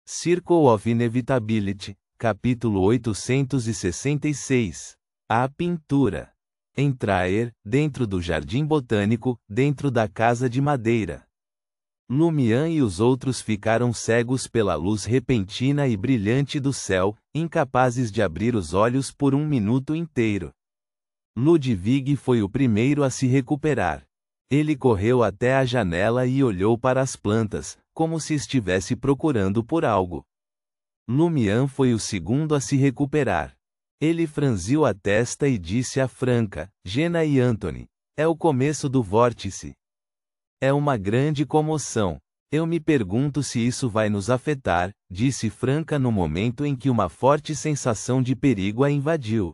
Circle of Inevitability, capítulo 866. A pintura. Entrar, dentro do jardim botânico, dentro da casa de madeira. Lumian e os outros ficaram cegos pela luz repentina e brilhante do céu, incapazes de abrir os olhos por um minuto inteiro. Ludwig foi o primeiro a se recuperar. Ele correu até a janela e olhou para as plantas, como se estivesse procurando por algo. Lumian foi o segundo a se recuperar. Ele franziu a testa e disse a Franca, Jenna e Anthony: é o começo do vórtice. É uma grande comoção. Eu me pergunto se isso vai nos afetar, disse Franca no momento em que uma forte sensação de perigo a invadiu.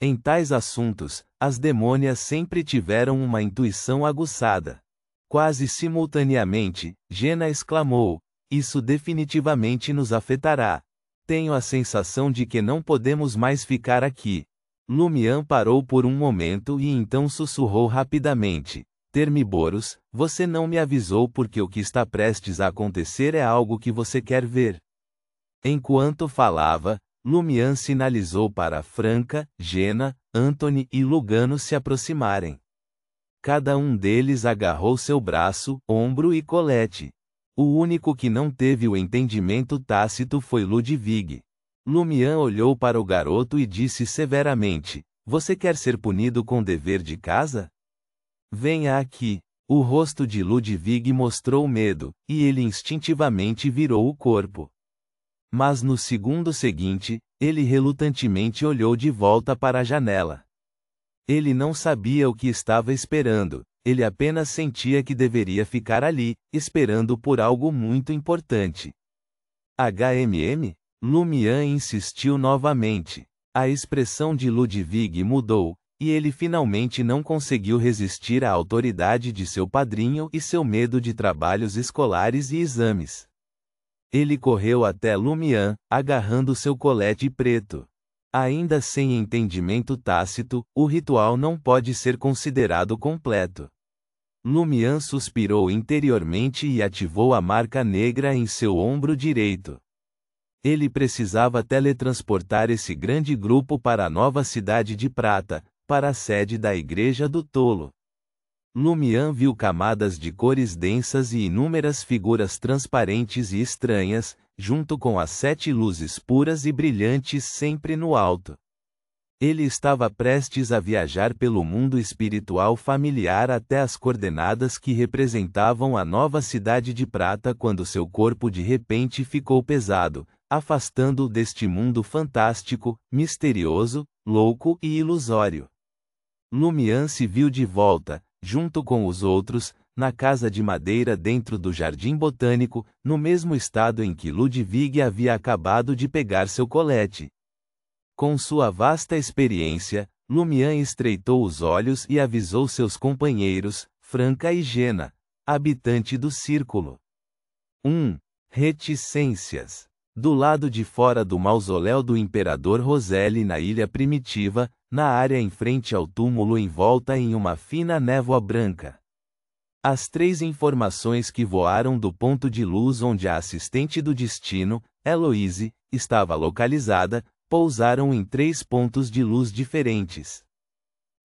Em tais assuntos, as demônias sempre tiveram uma intuição aguçada. Quase simultaneamente, Jenna exclamou: isso definitivamente nos afetará. Tenho a sensação de que não podemos mais ficar aqui. Lumian parou por um momento e então sussurrou rapidamente: Termiboros, você não me avisou porque o que está prestes a acontecer é algo que você quer ver. Enquanto falava, Lumian sinalizou para Franca, Jenna, Anthony e Lugano se aproximarem. Cada um deles agarrou seu braço, ombro e colete. O único que não teve o entendimento tácito foi Ludwig. Lumian olhou para o garoto e disse severamente: você quer ser punido com dever de casa? Venha aqui. O rosto de Ludwig mostrou medo, e ele instintivamente virou o corpo. Mas no segundo seguinte, ele relutantemente olhou de volta para a janela. Ele não sabia o que estava esperando, ele apenas sentia que deveria ficar ali, esperando por algo muito importante. HMM? Lumian insistiu novamente. A expressão de Ludwig mudou, e ele finalmente não conseguiu resistir à autoridade de seu padrinho e seu medo de trabalhos escolares e exames. Ele correu até Lumian, agarrando seu colete preto. Ainda sem entendimento tácito, o ritual não pode ser considerado completo. Lumian suspirou interiormente e ativou a marca negra em seu ombro direito. Ele precisava teletransportar esse grande grupo para a nova cidade de prata, para a sede da Igreja do Tolo. Lumian viu camadas de cores densas e inúmeras figuras transparentes e estranhas, junto com as 7 luzes puras e brilhantes sempre no alto. Ele estava prestes a viajar pelo mundo espiritual familiar até as coordenadas que representavam a nova cidade de prata quando seu corpo de repente ficou pesado, afastando-o deste mundo fantástico, misterioso, louco e ilusório. Lumian se viu de volta, junto com os outros, na casa de madeira dentro do jardim botânico, no mesmo estado em que Ludwig havia acabado de pegar seu colete. Com sua vasta experiência, Lumian estreitou os olhos e avisou seus companheiros, Franca e Jenna, habitante do círculo. 1. Reticências. Do lado de fora do mausoléu do Imperador Roselle na ilha primitiva, na área em frente ao túmulo envolta em uma fina névoa branca. As 3 informações que voaram do ponto de luz onde a assistente do destino, Eloise, estava localizada, pousaram em 3 pontos de luz diferentes.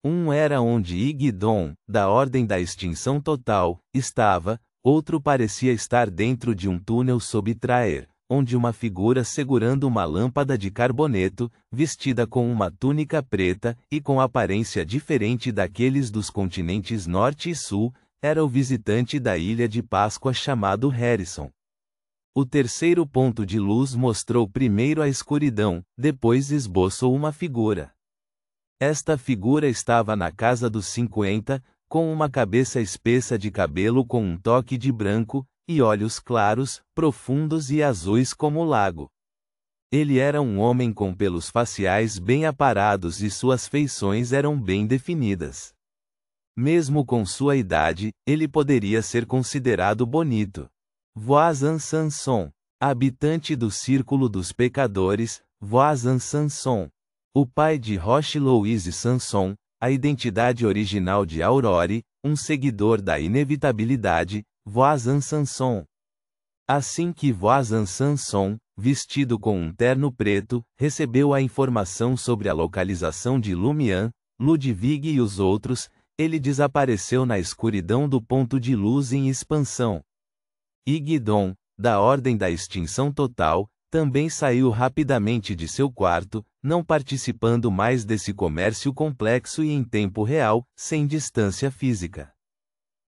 Um era onde Igdon, da Ordem da Extinção Total, estava, outro parecia estar dentro de um túnel sob Traer, onde uma figura segurando uma lâmpada de carboneto, vestida com uma túnica preta e com aparência diferente daqueles dos continentes Norte e Sul, era o visitante da Ilha de Páscoa chamado Harrison. O terceiro ponto de luz mostrou primeiro a escuridão, depois esboçou uma figura. Esta figura estava na casa dos 50, com uma cabeça espessa de cabelo com um toque de branco, e olhos claros, profundos e azuis como o lago. Ele era um homem com pelos faciais bem aparados e suas feições eram bem definidas. Mesmo com sua idade, ele poderia ser considerado bonito. Voisin Sanson, habitante do Círculo dos Pecadores, Voisin Sanson. O pai de Roche Louise Sanson, a identidade original de Aurore, um seguidor da inevitabilidade, Voisin Sanson. Assim que Voisin Sanson, vestido com um terno preto, recebeu a informação sobre a localização de Lumian, Ludwig e os outros, ele desapareceu na escuridão do ponto de luz em expansão. E Guidon, da Ordem da Extinção Total, também saiu rapidamente de seu quarto, não participando mais desse comércio complexo e em tempo real, sem distância física.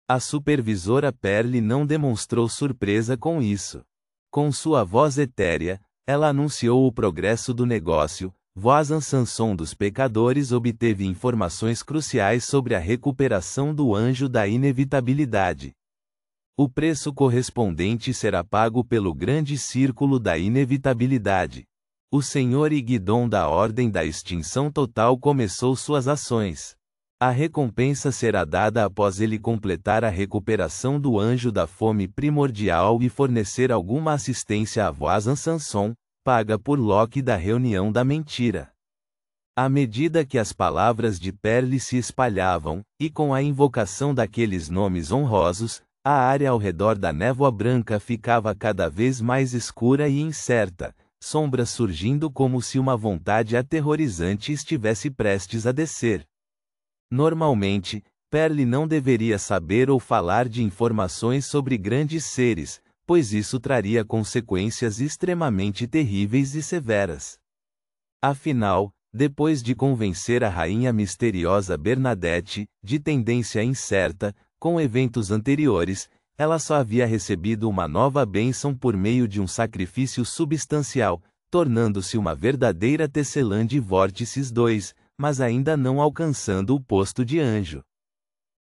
A supervisora Perle não demonstrou surpresa com isso. Com sua voz etérea, ela anunciou o progresso do negócio. Voisin Sanson dos Pecadores obteve informações cruciais sobre a recuperação do Anjo da Inevitabilidade. O preço correspondente será pago pelo grande círculo da inevitabilidade. O Sr. Guidon da Ordem da Extinção Total começou suas ações. A recompensa será dada após ele completar a recuperação do Anjo da Fome Primordial e fornecer alguma assistência a Voisin Sanson, paga por Locke da Reunião da Mentira. À medida que as palavras de Perle se espalhavam, e com a invocação daqueles nomes honrosos, a área ao redor da névoa branca ficava cada vez mais escura e incerta, sombras surgindo como se uma vontade aterrorizante estivesse prestes a descer. Normalmente, Perle não deveria saber ou falar de informações sobre grandes seres, pois isso traria consequências extremamente terríveis e severas. Afinal, depois de convencer a rainha misteriosa Bernadette, de tendência incerta, com eventos anteriores, ela só havia recebido uma nova bênção por meio de um sacrifício substancial, tornando-se uma verdadeira tecelã de Vórtices 2, mas ainda não alcançando o posto de anjo.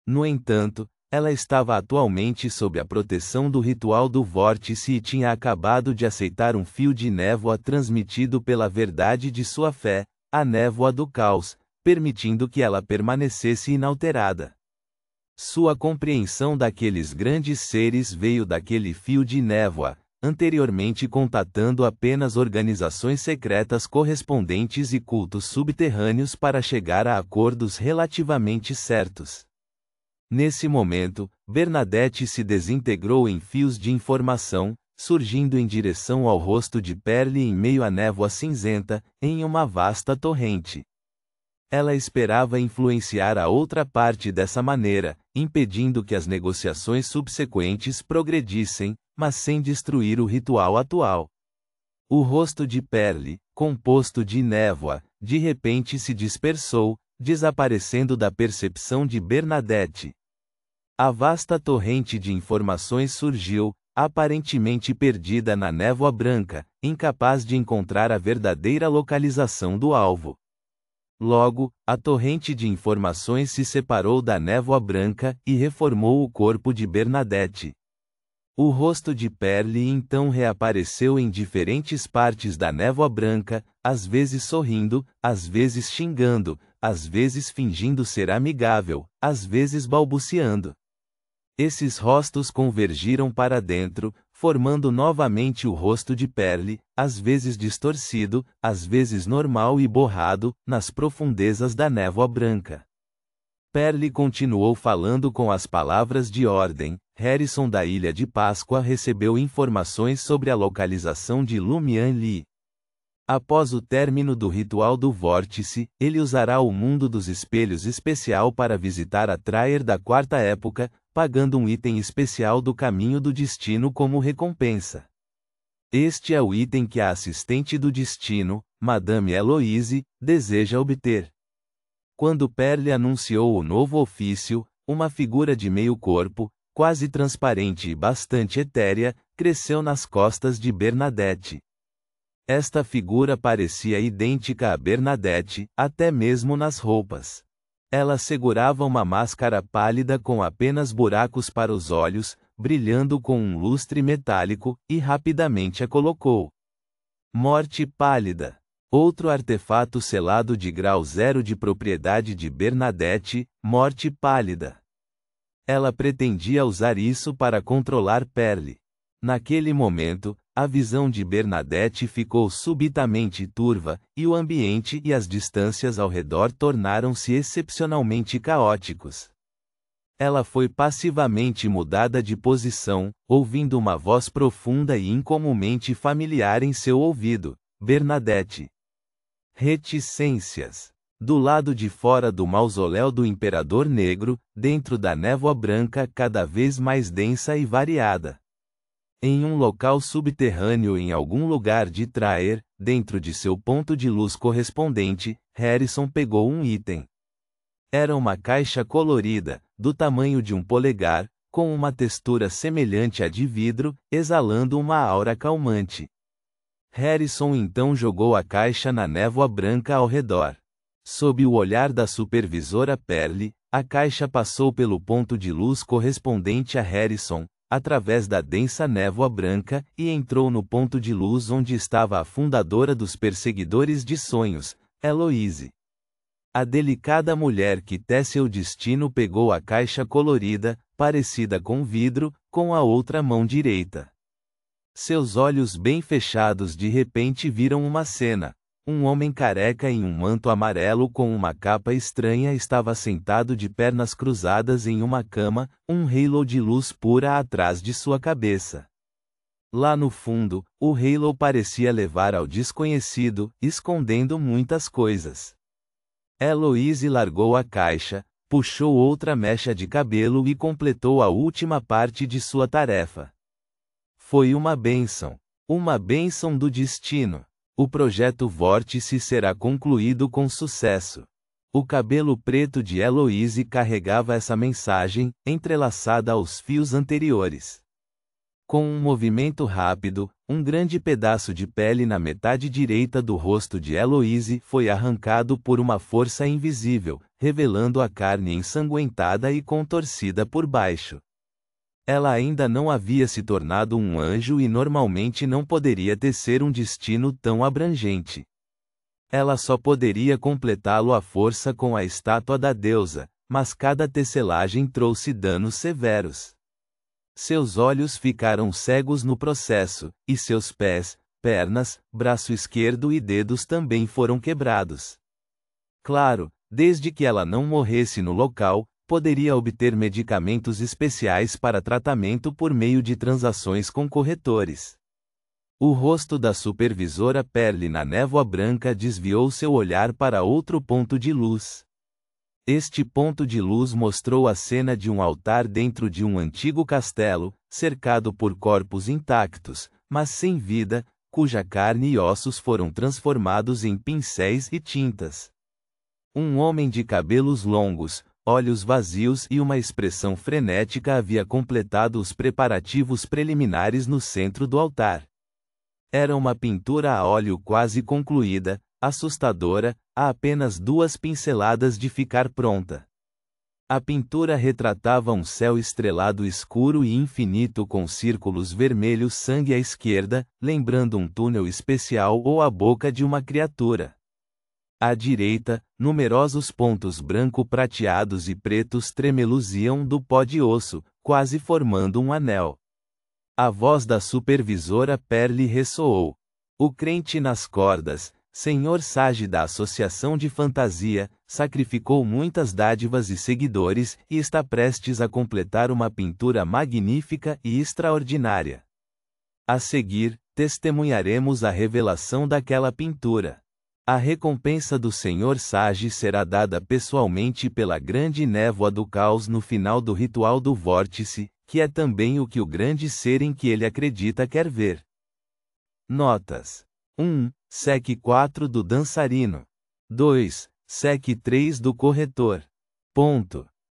No entanto, ela estava atualmente sob a proteção do ritual do vórtice e tinha acabado de aceitar um fio de névoa transmitido pela verdade de sua fé, a névoa do caos, permitindo que ela permanecesse inalterada. Sua compreensão daqueles grandes seres veio daquele fio de névoa, anteriormente contatando apenas organizações secretas correspondentes e cultos subterrâneos para chegar a acordos relativamente certos. Nesse momento, Bernadette se desintegrou em fios de informação, surgindo em direção ao rosto de Perle em meio à névoa cinzenta, em uma vasta torrente. Ela esperava influenciar a outra parte dessa maneira, impedindo que as negociações subsequentes progredissem, mas sem destruir o ritual atual. O rosto de Perle, composto de névoa, de repente se dispersou, desaparecendo da percepção de Bernadette. A vasta torrente de informações surgiu, aparentemente perdida na névoa branca, incapaz de encontrar a verdadeira localização do alvo. Logo, a torrente de informações se separou da névoa branca e reformou o corpo de Bernadette. O rosto de Perle então reapareceu em diferentes partes da névoa branca, às vezes sorrindo, às vezes xingando, às vezes fingindo ser amigável, às vezes balbuciando. Esses rostos convergiram para dentro, formando novamente o rosto de Perle, às vezes distorcido, às vezes normal e borrado, nas profundezas da névoa branca. Perle continuou falando com as palavras de ordem. Harrison da Ilha de Páscoa recebeu informações sobre a localização de Lumian Li. Após o término do ritual do vórtice, ele usará o mundo dos espelhos especial para visitar a Traer da Quarta Época, pagando um item especial do Caminho do Destino como recompensa. Este é o item que a assistente do destino, Madame Eloise, deseja obter. Quando Perle anunciou o novo ofício, uma figura de meio corpo, quase transparente e bastante etérea, cresceu nas costas de Bernadette. Esta figura parecia idêntica a Bernadette, até mesmo nas roupas. Ela segurava uma máscara pálida com apenas buracos para os olhos, brilhando com um lustre metálico, e rapidamente a colocou. Morte pálida. Outro artefato selado de grau 0 de propriedade de Bernadette, morte pálida. Ela pretendia usar isso para controlar Perle. Naquele momento, a visão de Bernadette ficou subitamente turva, e o ambiente e as distâncias ao redor tornaram-se excepcionalmente caóticos. Ela foi passivamente mudada de posição, ouvindo uma voz profunda e incomumente familiar em seu ouvido. Bernadette. Reticências. Do lado de fora do mausoléu do Imperador Negro, dentro da névoa branca cada vez mais densa e variada. Em um local subterrâneo em algum lugar de Traer, dentro de seu ponto de luz correspondente, Harrison pegou um item. Era uma caixa colorida, do tamanho de um polegar, com uma textura semelhante à de vidro, exalando uma aura calmante. Harrison então jogou a caixa na névoa branca ao redor. Sob o olhar da supervisora Pearlie, a caixa passou pelo ponto de luz correspondente a Harrison, através da densa névoa branca, e entrou no ponto de luz onde estava a fundadora dos Perseguidores de Sonhos, Eloise. A delicada mulher que tece o destino pegou a caixa colorida, parecida com vidro, com a outra mão direita. Seus olhos bem fechados de repente viram uma cena. Um homem careca em um manto amarelo com uma capa estranha estava sentado de pernas cruzadas em uma cama, um halo de luz pura atrás de sua cabeça. Lá no fundo, o halo parecia levar ao desconhecido, escondendo muitas coisas. Eloise largou a caixa, puxou outra mecha de cabelo e completou a última parte de sua tarefa. Foi uma bênção do destino. O projeto Vórtice será concluído com sucesso. O cabelo preto de Eloise carregava essa mensagem, entrelaçada aos fios anteriores. Com um movimento rápido, um grande pedaço de pele na metade direita do rosto de Eloise foi arrancado por uma força invisível, revelando a carne ensanguentada e contorcida por baixo. Ela ainda não havia se tornado um anjo e normalmente não poderia tecer um destino tão abrangente. Ela só poderia completá-lo à força com a estátua da deusa, mas cada tecelagem trouxe danos severos. Seus olhos ficaram cegos no processo, e seus pés, pernas, braço esquerdo e dedos também foram quebrados. Claro, desde que ela não morresse no local, poderia obter medicamentos especiais para tratamento por meio de transações com corretores. O rosto da supervisora Pearlie na névoa branca desviou seu olhar para outro ponto de luz. Este ponto de luz mostrou a cena de um altar dentro de um antigo castelo, cercado por corpos intactos, mas sem vida, cuja carne e ossos foram transformados em pincéis e tintas. Um homem de cabelos longos, olhos vazios e uma expressão frenética havia completado os preparativos preliminares no centro do altar. Era uma pintura a óleo quase concluída, assustadora, a apenas 2 pinceladas de ficar pronta. A pintura retratava um céu estrelado escuro e infinito com círculos vermelhos sangue à esquerda, lembrando um túnel especial ou a boca de uma criatura. À direita, numerosos pontos branco-prateados e pretos tremeluziam do pó de osso, quase formando um anel. A voz da supervisora Pearlie ressoou. O crente nas cordas, Senhor Sage da Associação de Fantasia, sacrificou muitas dádivas e seguidores e está prestes a completar uma pintura magnífica e extraordinária. A seguir, testemunharemos a revelação daquela pintura. A recompensa do Senhor Sage será dada pessoalmente pela grande névoa do caos no final do ritual do vórtice, que é também o que o grande ser em que ele acredita quer ver. Notas: 1. Sec 4 do dançarino. 2. Sec 3 do corretor. Ponto.